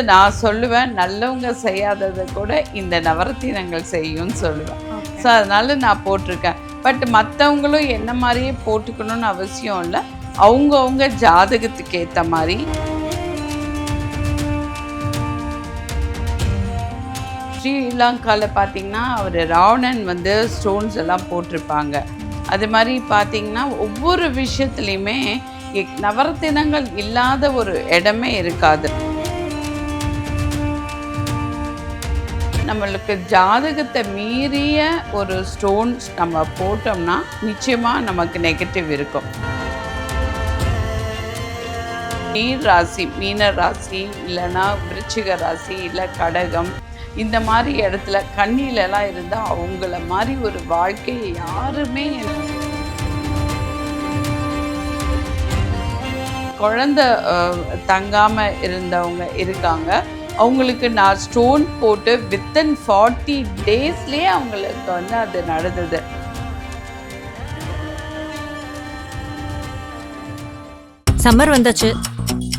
நான் சொல்லுவேன், நல்லவங்க செய்யாததை கூட இந்த நவரத்தினங்கள் செய்யும்னு சொல்லுவேன். ஸோ அதனால நான் போட்டிருக்கேன். பட் மற்றவங்களும் என்ன மாதிரியே போட்டுக்கணும்னு அவசியம் இல்லை. அவங்கவுங்க ஜாதகத்துக்கு ஏற்ற மாதிரி. ஸ்ரீலங்காவில் பார்த்தீங்கன்னா அவர் ராவணன் ஸ்டோன்ஸ் எல்லாம் போட்டிருப்பாங்க. அது மாதிரி பார்த்தீங்கன்னா ஒவ்வொரு விஷயத்துலையுமே நவரத்தினங்கள் இல்லாத ஒரு இடமே இருக்காது. நம்மளுக்கு ஜாதகத்தை மீறிய ஒரு ஸ்டோன்ஸ் நம்ம போட்டோம்னா நிச்சயமாக நமக்கு நெகட்டிவ் இருக்கும். நீர் ராசி, மீன ராசி, இல்லைன்னா விருச்சிக ராசி, இல்லை கடகம், இந்த மாதிரி இடத்துல கண்ணிலெல்லாம் இருந்தால் அவங்கள மாதிரி ஒரு வாழ்க்கையை யாருமே குழந்தை தங்காமல் இருந்தவங்க இருக்காங்க. அவங்களுக்கு நான் ஸ்டோன் போட்டு வித்தின் 40 டேஸ்லேயே அவங்களுக்கு அது நடந்தது. சம்மர் வந்தாச்சு.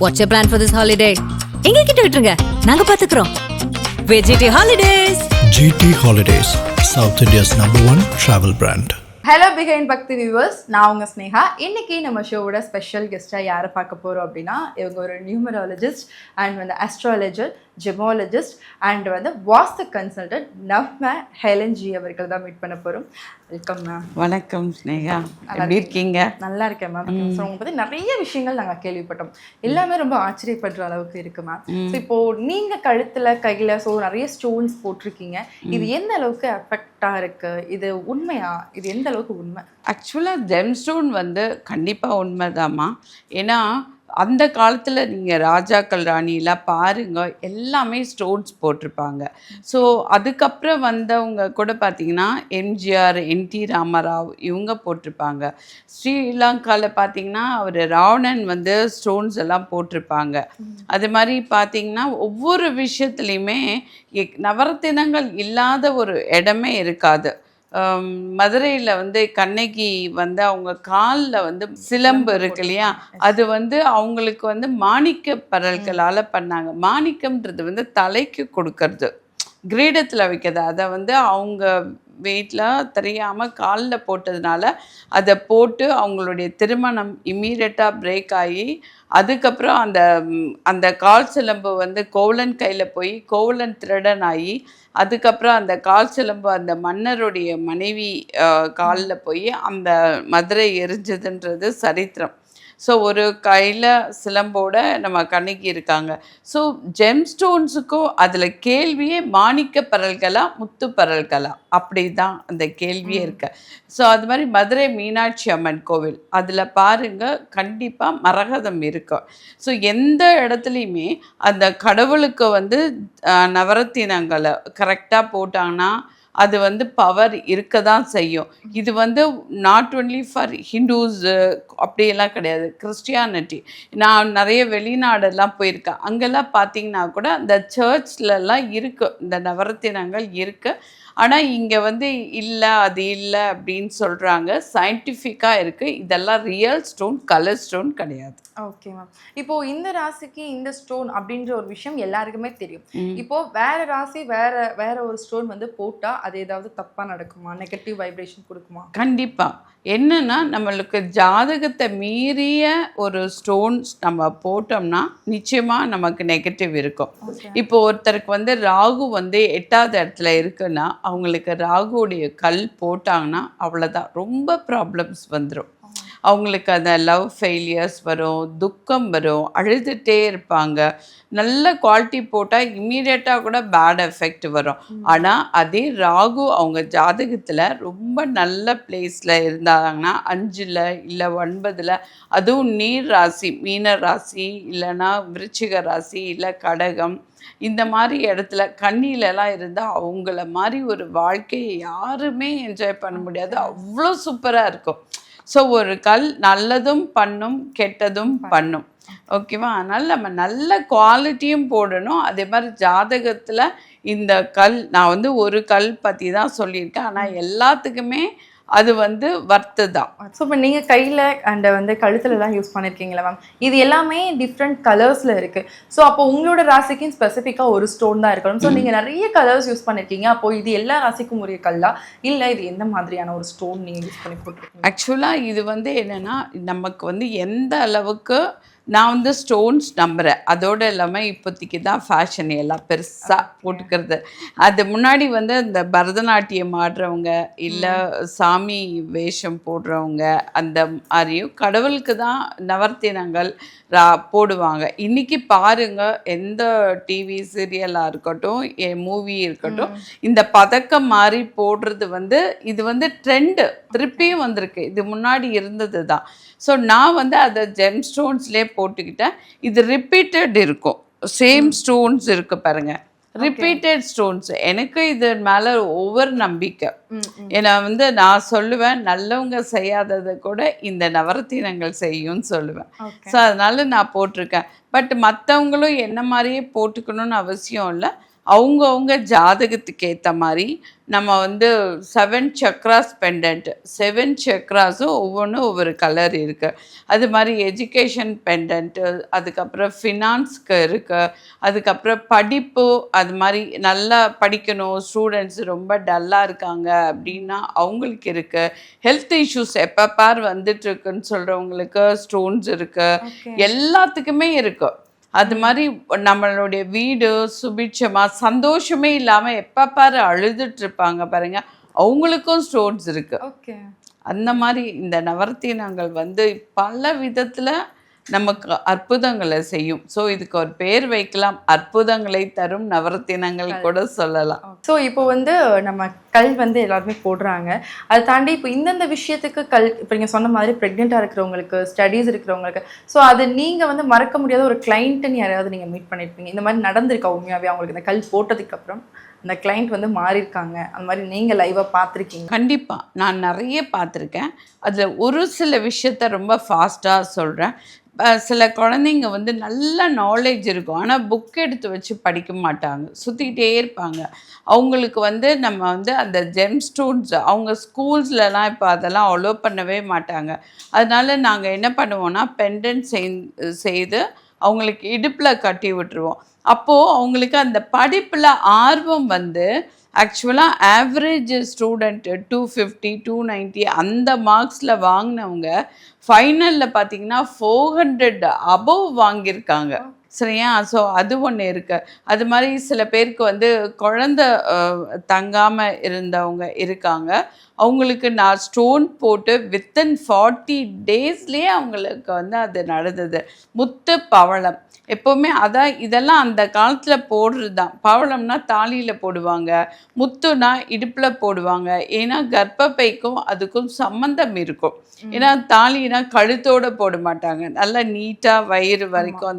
What's your plan for this holiday? எங்க கிட்ட விட்டுருங்க, நாங்க பாத்துக்கிறோம். GT Holidays. GT Holidays, South India's #1 travel brand. Hello behind பக்தி வியூவர்ஸ், நான் உங்கள் ஸ்னேகா. இன்றைக்கி நம்ம ஷோவோட ஸ்பெஷல் கெஸ்ட்டாக யாரை பார்க்க போகிறோம் அப்படின்னா, இவங்க ஒரு numerologist and astrologer, gemmologist and vastu consultant நம்ம ஹெலன் ஜி அவர்கள் தான் மீட் பண்ண போகிறோம். Welcome ma'am. வணக்கம் ஸ்னேகா, எப்படி இருக்கீங்க? நல்லா இருக்கேன் மேம். ஸோ உங்களை பற்றி நிறைய விஷயங்கள் நாங்கள் கேள்விப்பட்டோம், எல்லாமே ரொம்ப ஆச்சரியப்படுற அளவுக்கு இருக்கு மேம். ஸோ இப்போது நீங்கள் கழுத்தில் கையில் ஸோ நிறைய ஸ்டோன்ஸ் போட்டிருக்கீங்க. இது எந்த அளவுக்கு எஃபெக்டாக இருக்குது? இது உண்மையா? இது எந்த அளவுக்கு உண்மை? ஆக்சுவலாக ஜெம்ஸ்டோன் கண்டிப்பாக உண்மைதாம்மா. ஏன்னா அந்த காலத்தில் நீங்கள் ராஜாக்கள் ராணிலாம் பாருங்கள், எல்லாமே ஸ்டோன்ஸ் போட்டிருப்பாங்க. ஸோ அதுக்கப்புறம் வந்தவங்க கூட பார்த்திங்கன்னா எம்ஜிஆர், NT ராமராவ் இவங்க போட்டிருப்பாங்க. ஸ்ரீலங்காவில் பார்த்திங்கன்னா அவர் ராவணன் ஸ்டோன்ஸ் எல்லாம் போட்டிருப்பாங்க. அது மாதிரி பார்த்திங்கன்னா ஒவ்வொரு விஷயத்துலையுமே நவரத்தினங்கள் இல்லாத ஒரு இடமே இருக்காது. மதுரையில் கண்ணகி அவங்க காலில் சிலம்பு இருக்கு இல்லையா, அது அவங்களுக்கு மாணிக்க பரல்களால் பண்ணாங்க. மாணிக்கம்ன்றது தலைக்கு கொடுக்கறது, கிரீடத்தில் வைக்கிறது. அதை அவங்க வீட்டில் தெரியாமல் காலில் போட்டதுனால அதை போட்டு அவங்களுடைய திருமணம் இம்மீடியட்டாக பிரேக் ஆகி, அதுக்கப்புறம் அந்த கால் சிலம்பு கோவலன் கையில் போய் கோவலன் திருடன் ஆகி, அதுக்கப்புறம் அந்த கால் சிலம்பு அந்த மன்னருடைய மனைவி காலில் போய் அந்த மதுரை எரிஞ்சதுன்றது சரித்திரம். ஸோ ஒரு கையில் சிலம்போட நம்ம கண்ணகி இருக்காங்க. ஸோ ஜெம்ஸ்டோன்ஸுக்கும் அதில் கேள்வியே மாணிக்க பரல்களா முத்து பரல்களா, அப்படி தான் அந்த கேள்வியே இருக்கு. ஸோ அது மாதிரி மதுரை மீனாட்சி அம்மன் கோவில் அதில் பாருங்கள், கண்டிப்பாக மரகதம் இருக்கும். ஸோ எந்த இடத்துலையுமே அந்த கடவுளுக்கு நவரத்தினங்களை கரெக்டாக போட்டாங்கன்னா அது பவர் இருக்க தான் செய்யும். இது நாட் ஒன்லி ஃபார் ஹிந்துஸ் அப்படியெல்லாம் கிடையாது, கிறிஸ்டியானிட்டி. நான் நிறைய வெளிநாடெல்லாம் போயிருக்கேன், அங்கெல்லாம் பார்த்தீங்கன்னா கூட அந்த சர்ச்லலாம் இருக்குது, இந்த நவரத்தினங்கள் இருக்குது. ஆனால் இங்கே இல்லை, அது இல்லை அப்படின்னு சொல்கிறாங்க. சயின்டிஃபிக்காக இருக்குது, இதெல்லாம் ரியல் ஸ்டோன், கலர் ஸ்டோன் கிடையாது. Okay ma'am. இப்போது இந்த ராசிக்கு இந்த ஸ்டோன் அப்படின்ற ஒரு விஷயம் எல்லாருக்குமே தெரியும். இப்போது வேறு ராசி வேற ஒரு ஸ்டோன் போட்டால் அது ஏதாவது தப்பாக நடக்குமா? நெகட்டிவ் வைப்ரேஷன் கொடுக்குமா? கண்டிப்பாக. என்னன்னா நம்மளுக்கு ஜாதகத்தை மீறிய ஒரு ஸ்டோன்ஸ் நம்ம போட்டோம்னா நிச்சயமாக நமக்கு நெகட்டிவ் இருக்கும். இப்போ ஒருத்தருக்கு ராகு 8வது இடத்துல இருக்குன்னா அவங்களுக்கு ராகுடைய கல் போட்டாங்கன்னா அவ்வளோதான், ரொம்ப ப்ராப்ளம்ஸ் வந்துடும். அவங்களுக்கு அந்த லவ் ஃபெயிலியர்ஸ் வரும், துக்கம் வரும், அழுதுகிட்டே இருப்பாங்க. நல்ல குவாலிட்டி போட்டால் இம்மீடியட்டாக கூட பேட் எஃபெக்ட் வரும். ஆனால் அதே ராகு அவங்க ஜாதகத்தில் ரொம்ப நல்ல பிளேஸில் இருந்தாங்கன்னா 5ல் இல்லை 9ல், அதுவும் நீர் ராசி, மீன ராசி, இல்லைன்னா விருச்சிக ராசி, இல்லை கடகம், இந்த மாதிரி இடத்துல கண்ணிலெல்லாம் இருந்தால் அவங்கள மாதிரி ஒரு வாழ்க்கையை யாருமே என்ஜாய் பண்ண முடியாது, அவ்வளோ சூப்பராக இருக்கும். ஸோ ஒரு கல் நல்லதும் பண்ணும், கெட்டதும் பண்ணும். ஓகேவா? அதனால் நம்ம நல்ல குவாலிட்டியும் போடணும். அதே மாதிரி ஜாதகத்தில் இந்த கல் நான் ஒரு கல் பற்றி தான் சொல்லியிருக்கேன். ஆனால் எல்லாத்துக்குமே அது வந்து வர்த்து தான். ஸோ இப்போ நீங்கள் கையில் அண்ட் வந்து கழுத்துலலாம் யூஸ் பண்ணியிருக்கீங்களா மேம்? இது எல்லாமே டிஃப்ரெண்ட் கலர்ஸில் இருக்குது. ஸோ அப்போ உங்களோட ராசிக்கும் ஸ்பெசிஃபிக்காக ஒரு ஸ்டோன் தான் இருக்கணும். ஸோ நீங்கள் நிறைய கலர்ஸ் யூஸ் பண்ணியிருக்கீங்க. அப்போது இது எல்லா ராசிக்கும் உரிய கல்லா இல்லை இது எந்த மாதிரியான ஒரு ஸ்டோன் நீங்கள் யூஸ் பண்ணி போட்டிருக்கீங்க? ஆக்சுவலாக இது வந்து என்னென்னா நமக்கு வந்து எந்த அளவுக்கு நான் வந்து ஸ்டோன்ஸ் நம்புகிறேன். அதோடு இல்லாமல் இப்போதைக்கு தான் ஃபேஷன் எல்லாம் பெருசாக போட்டுக்கிறது. அது முன்னாடி வந்து இந்த பரதநாட்டியம் ஆடுறவங்க இல்லை சாமி வேஷம் போடுறவங்க அந்த மாதிரியும் கடவுளுக்கு தான் நவர்த்தினங்கள் போடுவாங்க. இன்றைக்கி பாருங்கள், எந்த டிவி சீரியலாக இருக்கட்டும் மூவி இருக்கட்டும், இந்த பதக்கம் மாதிரி போடுறது வந்து இது வந்து ட்ரெண்டு திருப்பியும் வந்திருக்கு. இது முன்னாடி இருந்தது தான். ஸோ நான் வந்து அதை ஜெம் ஸ்டோன்ஸ்லேயே போட்டுக்கிட்டேன். இது ரிப்பீட்டட் இருக்கும், சேம் ஸ்டோன்ஸ் இருக்கு பாருங்கள், ரிப்பீட்டட் ஸ்டோன்ஸ். எனக்கு இது மேலே ஒவ்வொரு நம்பிக்கை. ஏன்னா வந்து நான் சொல்லுவேன், நல்லவங்க செய்யாததை கூட இந்த நவரத்தினங்கள் செய்யும்னு சொல்லுவேன். ஸோ அதனால நான் போட்டிருக்கேன். பட் மற்றவங்களும் என்ன மாதிரியே போட்டுக்கணும்னு அவசியம் இல்லை. அவங்கவுங்க ஜாதகத்துக்கு ஏற்ற மாதிரி நம்ம வந்து 7 சக்ராஸ் பெண்டன்ட், 7 சக்ராஸும் ஒவ்வொன்றும் ஒவ்வொரு கலர் இருக்குது. அது மாதிரி எஜுகேஷன் பெண்டன்ட்டு, அதுக்கப்புறம் ஃபினான்ஸ்க்கு இருக்குது, அதுக்கப்புறம் படிப்பு, அது மாதிரி நல்லா படிக்கணும், ஸ்டூடெண்ட்ஸ் ரொம்ப டல்லாக இருக்காங்க அப்படின்னா அவங்களுக்கு இருக்குது. ஹெல்த் இஷ்யூஸ் எப்போ பார் வந்துட்டுருக்குன்னு சொல்கிறவங்களுக்கு ஸ்டோன்ஸ் இருக்குது. எல்லாத்துக்குமே இருக்குது. அது மாதிரி நம்மளுடைய வீடு சுபிட்சமாக சந்தோஷமே இல்லாமல் எப்போ பாரு அழுதுட்டு இருப்பாங்க பாருங்க, அவங்களுக்கும் ஸ்டோன்ஸ் இருக்குது. ஓகே, அந்த மாதிரி இந்த நவரத்தினங்கள் வந்து பல விதத்தில் நமக்கு அற்புதங்களை செய்யும். ஸோ இதுக்கு ஒரு பேர் வைக்கலாம், அற்புதங்களை தரும் நவரத்தினங்கள் கூட சொல்லலாம். ஸோ இப்போ வந்து நம்ம கல் வந்து எல்லாருமே போடுறாங்க. அதை தாண்டி இப்போ இந்தந்த விஷயத்துக்கு கல், இப்போ நீங்கள் சொன்ன மாதிரி ப்ரெக்னெண்ட்டாக இருக்கிறவங்களுக்கு, ஸ்டடீஸ் இருக்கிறவங்களுக்கு, ஸோ அது நீங்கள் வந்து மறக்க முடியாத ஒரு கிளைண்ட்டுன்னு யாரையாவது நீங்கள் மீட் பண்ணியிருப்பீங்க, இந்த மாதிரி நடந்திருக்கா உண்மையாகவே அவங்களுக்கு இந்த கல் போட்டதுக்கப்புறம் அந்த கிளைண்ட் வந்து மாறியிருக்காங்க, அந்த மாதிரி நீங்கள் லைவாக பார்த்துருக்கீங்க? கண்டிப்பாக நான் நிறைய பார்த்துருக்கேன். அதில் ஒரு சில விஷயத்த ரொம்ப ஃபாஸ்ட்டாக சொல்கிறேன். சில குழந்தைங்க வந்து நல்ல நாலேஜ் இருக்கும், ஆனால் புக் எடுத்து வச்சு படிக்க மாட்டாங்க, சுற்றிக்கிட்டே இருப்பாங்க. அவங்களுக்கு வந்து நம்ம வந்து அந்த ஜெம் ஸ்டோன்ஸ் அவங்க ஸ்கூல்ஸ்லலாம் இப்போ அதெல்லாம் அலோ பண்ணவே மாட்டாங்க. அதனால நாங்கள் என்ன பண்ணுவோன்னா பெண்டன்ட் செய்து அவங்களுக்கு இடுப்பில் கட்டி விட்டுருவோம். அப்போது அவங்களுக்கு அந்த படிப்பில் ஆர்வம் வந்து ஆக்சுவலாக ஆவரேஜ் ஸ்டூடெண்ட்டு 250 290 அந்த மார்க்ஸில் வாங்கினவங்க ஃபைனலில் பார்த்தீங்கன்னா 400 அபவ் வாங்கியிருக்காங்க. சரியா? ஸோ அது ஒன்று இருக்குது. அது மாதிரி சில பேருக்கு வந்து குழந்த தங்காமல் இருந்தவங்க இருக்காங்க. அவங்களுக்கு நான் ஸ்டோன் போட்டு வித்தின் 40 டேஸ்லேயே அவங்களுக்கு வந்து அது நடந்தது. முத்து பவளம் எப்போவுமே அதான், இதெல்லாம் அந்த காலத்தில் போடுறது தான். பவளம்னா தாலியில் போடுவாங்க, முத்துனா இடுப்பில் போடுவாங்க. ஏன்னா கர்ப்பப்பைக்கும் அதுக்கும் சம்மந்தம் இருக்கும். ஏன்னா தாலினா கழுத்தோடு போட மாட்டாங்க, நல்லா நீட்டாக வயிறு வரைக்கும்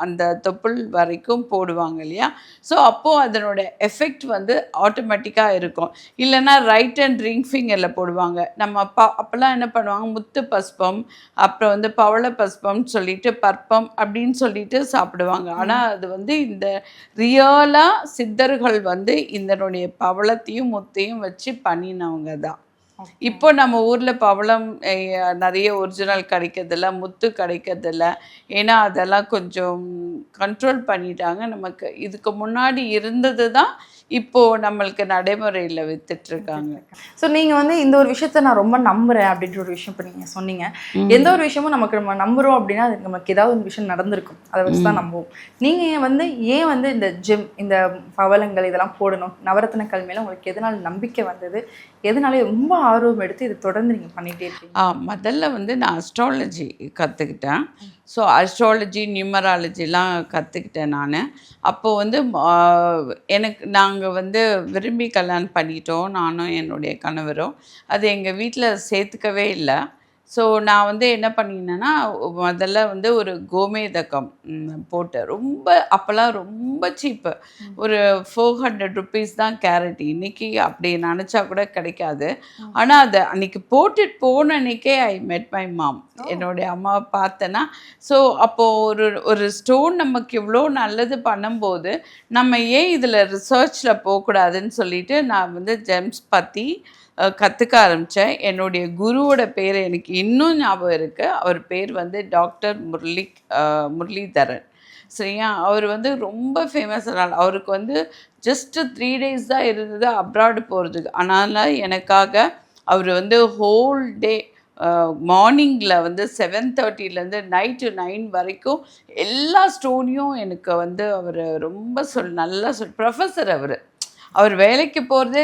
அந்த தொப்புள் வரைக்கும் போடுவாங்க இல்லையா? ஸோ அப்போது அதனோட எஃபெக்ட் வந்து ஆட்டோமேட்டிக்காக இருக்கும். இல்லைன்னா ரைட் அண்ட் ரிங் ஃபிங்கரில் போடுவாங்க. நம்ம அப்போல்லாம் என்ன பண்ணுவாங்க, முத்து பஸ்பம், அப்புறம் வந்து பவள பஸ்பம்னு சொல்லிட்டு பற்பம் அப்படின்னு சொல்லிட்டு சாப்பிடுவாங்க. ஆனால் அது வந்து இந்த ரியலாக சித்தர்கள் வந்து இதனுடைய பவளத்தையும் முத்தையும் வச்சு பண்ணினவங்க தான். இப்போ நம்ம ஊரில் பவளம் நிறைய ஒரிஜினல் கிடைக்கிறதில்ல, முத்து கிடைக்கிறதில்ல. ஏன்னா அதெல்லாம் கொஞ்சம் கண்ட்ரோல் பண்ணிட்டாங்க. நமக்கு இதுக்கு முன்னாடி இருந்தது தான் இப்போது நம்மளுக்கு நடைமுறையில் வித்துட்ருக்காங்க. ஸோ நீங்கள் வந்து இந்த ஒரு விஷயத்த நான் ரொம்ப நம்புகிறேன் அப்படின்ற ஒரு விஷயம் இப்போ நீங்கள் சொன்னீங்க. எந்த ஒரு விஷயமும் நம்ம நம்புகிறோம் அப்படின்னா அது நமக்கு ஏதாவது ஒரு விஷயம் நடந்திருக்கும், அதை வச்சு தான் நம்புவோம். நீங்கள் வந்து ஏன் வந்து இந்த ஜிம், இந்த பவளங்கள் இதெல்லாம் போடணும், நவரத்தின கல் மேலே உங்களுக்கு எதனால் நம்பிக்கை வந்தது, எதனாலே ரொம்ப ஆர்வம் எடுத்து இது தொடர்ந்து நீங்கள் பண்ணிகிட்டே இருக்கீங்க? முதல்ல வந்து நான் அஸ்ட்ராலஜி கற்றுக்கிட்டேன். ஸோ அஸ்ட்ராலஜி நியூமராலஜிலாம் கற்றுக்கிட்டேன் நான். அப்போது வந்து நாங்கள் வந்து விரும்பி கல்யாணம் பண்ணிட்டோம், நானும் என்னுடைய கணவரும். அது எங்கள் வீட்டில் சேர்த்துக்கவே இல்லை. ஸோ நான் வந்து என்ன பண்ணினேன்னா, முதல்ல வந்து ஒரு கோமேதகம் போட்டேன். ரொம்ப அப்போல்லாம் ரொம்ப சீப்பு, ஒரு 400 ருபீஸ் தான் கேரட். இன்றைக்கி அப்படி நினச்சா கூட கிடைக்காது. ஆனால் அதை அன்றைக்கி போட்டுட்டு போன அன்றைக்கே ஐ மெட் மை மாம், என்னுடைய அம்மாவை பார்த்தேன்னா. ஸோ அப்போது ஒரு ஸ்டோன் நமக்கு இவ்வளோ நல்லது பண்ணும்போது நம்ம ஏன் இதில் ரிசர்ச்சில் போகக்கூடாதுன்னு சொல்லிட்டு நான் வந்து ஜெம்ஸ் பற்றி கற்றுக்க ஆரம்பித்தேன். என்னுடைய குருவோட பேர் எனக்கு இன்னும் ஞாபகம் இருக்குது. அவர் பேர் வந்து டாக்டர் முரளிதரன். சரியா? அவர் வந்து ரொம்ப ஃபேமஸான அவருக்கு வந்து ஜஸ்ட்டு 3 days தான் இருந்தது அப்ராடு போகிறதுக்கு. அதனால் எனக்காக அவர் வந்து ஹோல் டே மார்னிங்கில் வந்து 7:30லேருந்து நைட்டு 9 வரைக்கும் எல்லா ஸ்டோனையும் எனக்கு வந்து அவர் ரொம்ப நல்லா ப்ரொஃபஸர் அவர் வேலைக்கு போகிறதே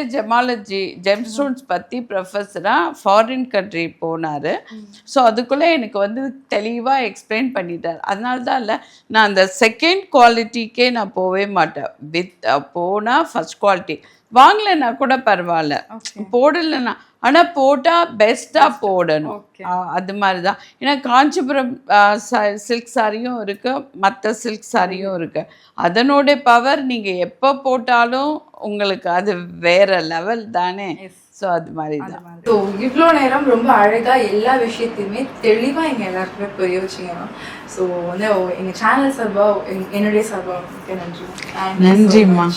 ஜெம் ஸ்டோன்ஸ் பற்றி ப்ரொஃபஸராக ஃபாரின் கண்ட்ரி போனார். ஸோ அதுக்குள்ளே எனக்கு வந்து தெளிவாக எக்ஸ்பிளைன் பண்ணிட்டார். அதனால தான் இல்லை, நான் அந்த செகண்ட் குவாலிட்டிக்கே நான் போகவே மாட்டேன். போனால் ஃபஸ்ட் குவாலிட்டி வாங்கலைன்னா கூட பரவாயில்ல, போடலைன்னா ஆனால் போட்டால் பெஸ்ட்டாக போடணும். அது மாதிரி தான். ஏன்னா காஞ்சிபுரம் சில்க் சாரியும் இருக்குது, மற்ற சில்க் சாரியும் இருக்குது. அதனோட பவர் நீங்கள் எப்போ போட்டாலும் உங்களுக்கு அது வேற லெவல் தானே. ஸோ அது மாதிரி தான். ஸோ இவ்வளோ நேரம் ரொம்ப அழகாக எல்லா விஷயத்தையுமே தெளிவாக எங்கள் எல்லாருக்குமே புரிய வச்சிங்கன்னா, ஸோ வந்து எங்கள் சேனல் சார்பாக என்னுடைய சார்பாக நன்றி. நன்றிம்மா.